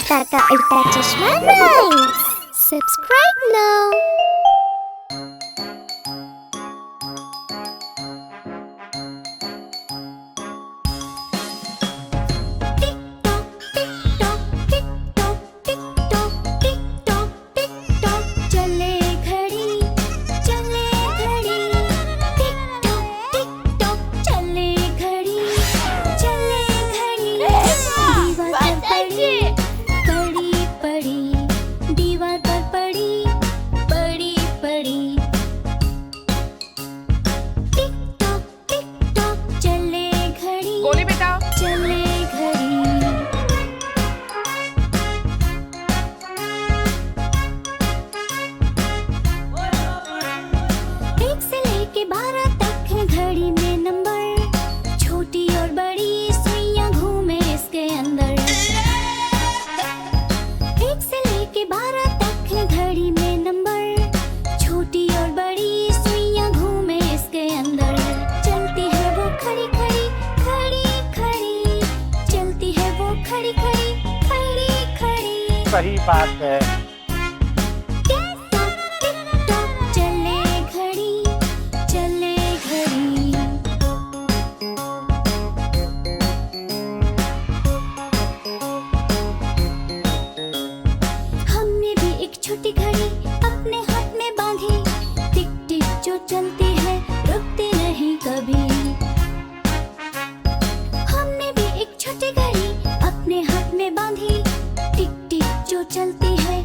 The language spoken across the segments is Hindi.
कबूतर का उल्टा चश्मा राइम्स। Subscribe now. गोली बेटा चले घड़ी। एक से लेके 12 तक है घड़ी में नंबर, छोटी और बड़ी सुइयां घूमे इसके अंदर। एक से लेके 12 तक है घड़ी में नंबर, छोटी और बड़ी सुइयां घूमे इसके अंदर। चलती है वो खड़ी खड़ी चलती है वो खड़ी खड़ी। सही बात है। चले घड़ी चले घड़ी। हमने भी एक छोटी घड़ी अपने हाथ में बांधी, टिक टिक जो चलती है रुकती नहीं कभी। हमने भी एक छोटी घड़ी अपने हाथ में बांधी, टिक टिक जो चलती है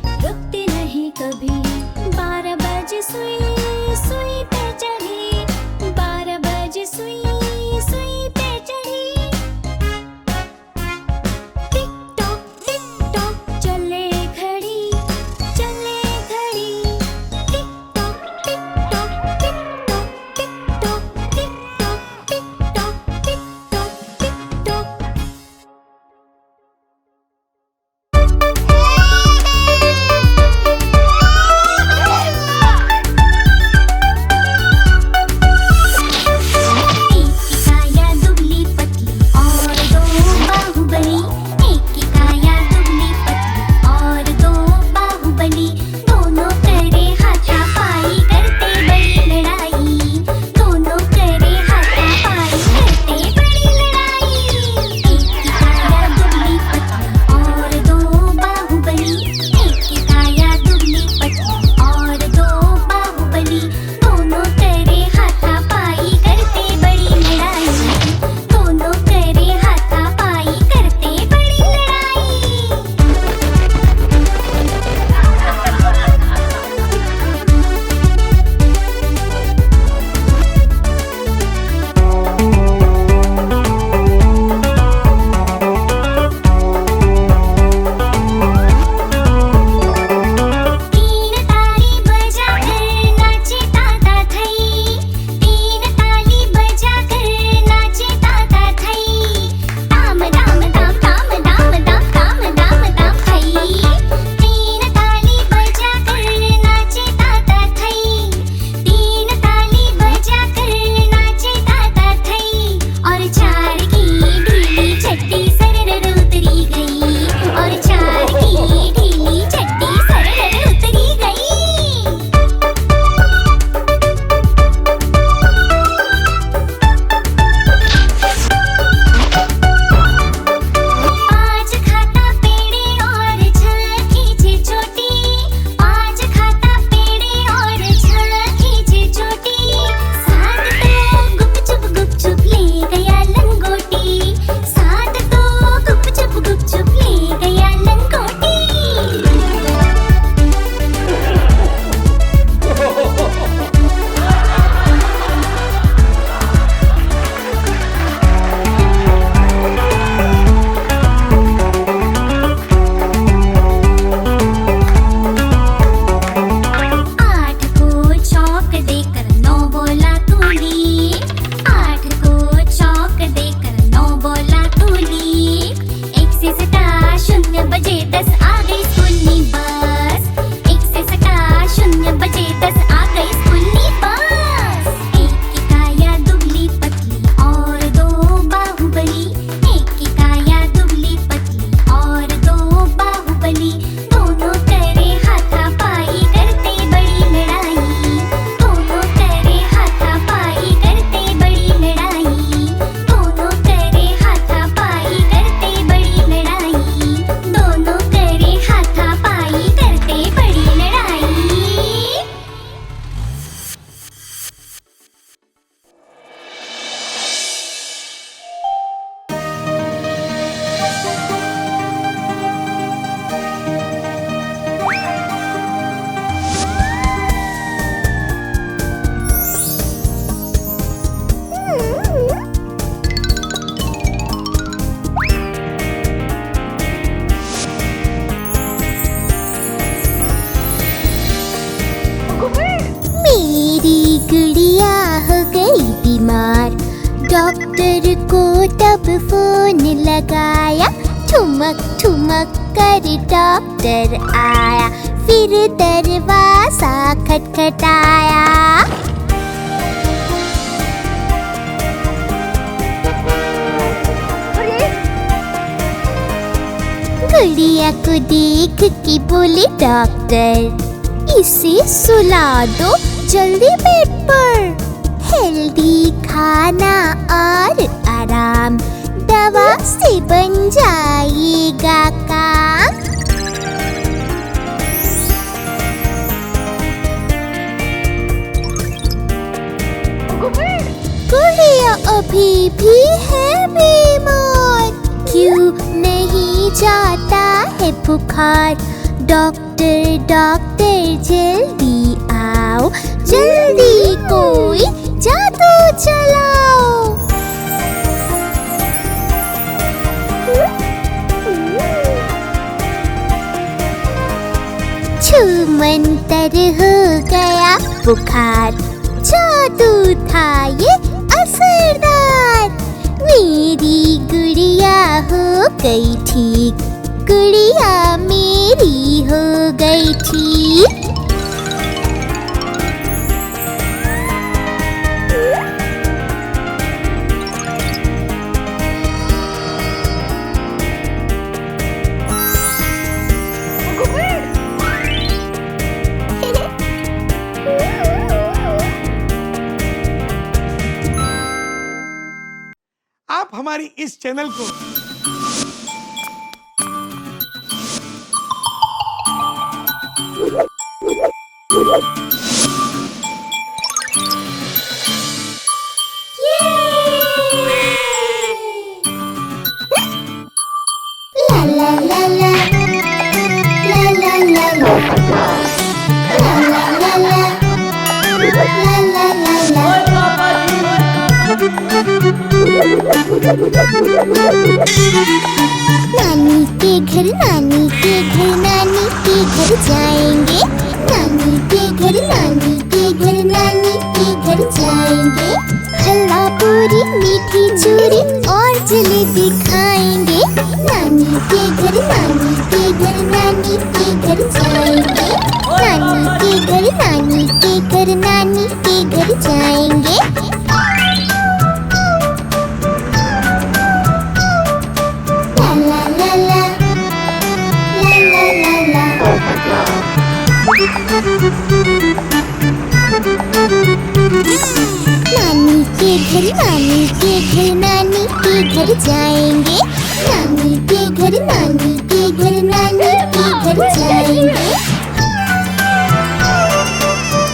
जब फोन लगाया, ठुमक ठुमक कर डॉक्टर आया, फिर दरवाजा खटखटाया। गुड़िया को देख के बोले डॉक्टर, इसे सुला दो जल्दी बेड पर। हेल्दी खाना और आराम, दवा से बन जाएगा काम। गुड़िया अभी भी है बीमार, क्यों नहीं जाता है बुखार? डॉक्टर डॉक्टर जल्दी आओ, जल्दी कोई जादू चलाओ। छूमंतर हो गया बुखार, जादू था ये असरदार। मेरी गुड़िया हो गई ठीक, गुड़िया मेरी हो गई ठीक। आप हमारी इस चैनल को नानी के घर, नानी के घर, नानी के घर जाएंगे। नानी के घर, नानी के घर, नानी के घर जाएंगे। हलवा पूरी मीठी चूरी और जलेबी खाएंगे। नानी के घर, नानी के घर, नानी के घर जाएंगे। नानी के घर, नानी के घर, नानी के घर जाएंगे। नानी के घर, नानी के घर, नानी के घर जाएंगे। नानी के घर, नानी के घर, नानी के घर जाएंगे।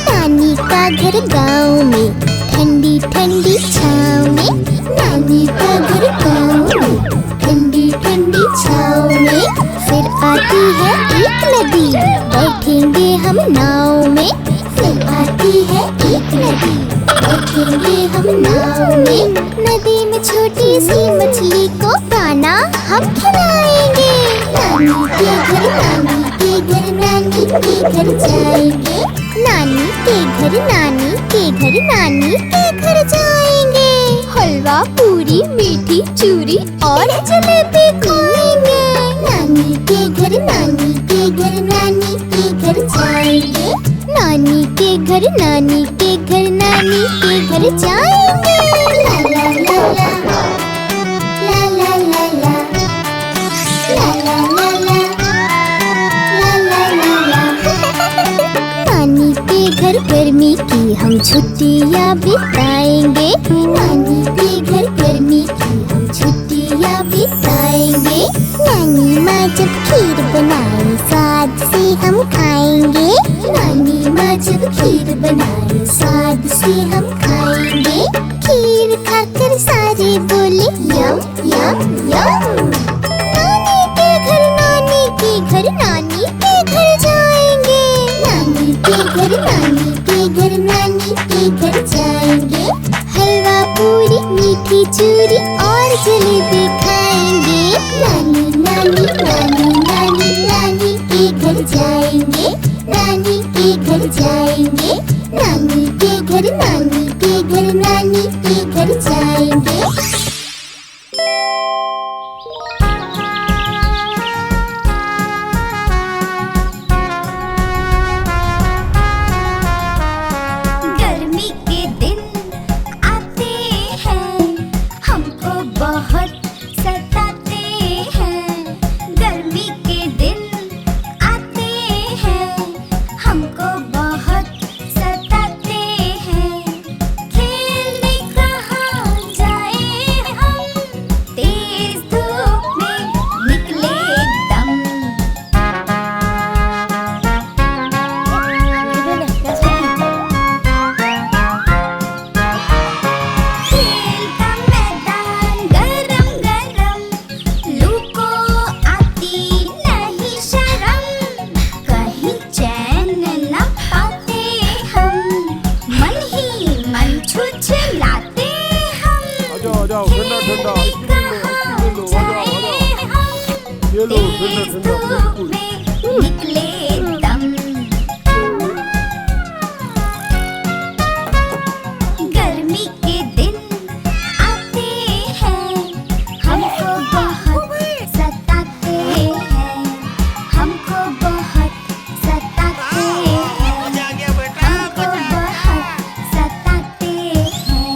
नानी का घर गाँव में, ठंडी ठंडी छाँव में। नानी का घर गाँव में, ठंडी ठंडी छाँव में। फिर आती है एक नदी, बैठेंगे हम नाव में। फिर आती है एक नदी, बैठेंगे हम नाव में। नदी में छोटी सी मछली को दाना हम खिलाएंगे। नानी के घर, नानी के घर, नानी के घर जाएंगे। नानी के घर, नानी के घर, नानी के घर जाएंगे। हलवा पूरी मीठी चूरी और जलेबी खाएंगे। नानी के घर, नानी के घर, नानी के घर जाएंगे। नानी के घर, नानी के घर, नानी के घर जाएंगे। ला ला ला ला, ला ला ला ला, ला ला ला ला, ला ला ला ला। नानी के घर गर्मी की हम छुट्टियाँ बिताएंगे। नानी के घर गर्मी की हम छुट्टियाँ बिताएंगे। नानी माँ जब खीर बनाए स्वाद से हम खाएंगे। नानी माँ जब खीर बनाए स्वाद से हम खाएंगे। खीर खाकर सारे बोले यम यम यम। नानी के घर, नानी के घर, नानी के घर जाएंगे। नानी के घर, नानी के घर, नानी के घर जाएंगे। हलवा पूरी मीठी चूरी और जलेबी खाएंगे। नानी नानी नानी नानी नानी के घर जाएंगे। नानी के घर जाएंगे। नानी के घर, नानी के घर, नानी के घर जाएंगे। बहुत सताते हैं, गर्मी के दिन आते हैं, हमको बहुत सताते हैं, खेलने कहाँ जाए हम, तेज धूप में निकले एकदम। खेल का मैदान गरम गरम, लू को आती नहीं शर्म, कहीं चैन न पाते हम, मन ही मन छुछलाते हम। आ जाओ ठंडा ठंडा खेलने आइसक्रीम लो, कहाँ आइसक्रीम लो, जाए हम, ये लो तेज ठंडा ठंडा धूप बिल्कुल। में निकले एकदम। गर्मी के दिन आते हैं, हमको बहुत सताते हैं, हमको बहुत सताते हैं, हमको बहुत सताते हैं।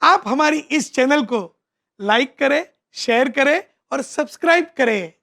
आप हमारी इस चैनल को लाइक करें, शेयर करें और सब्सक्राइब करें।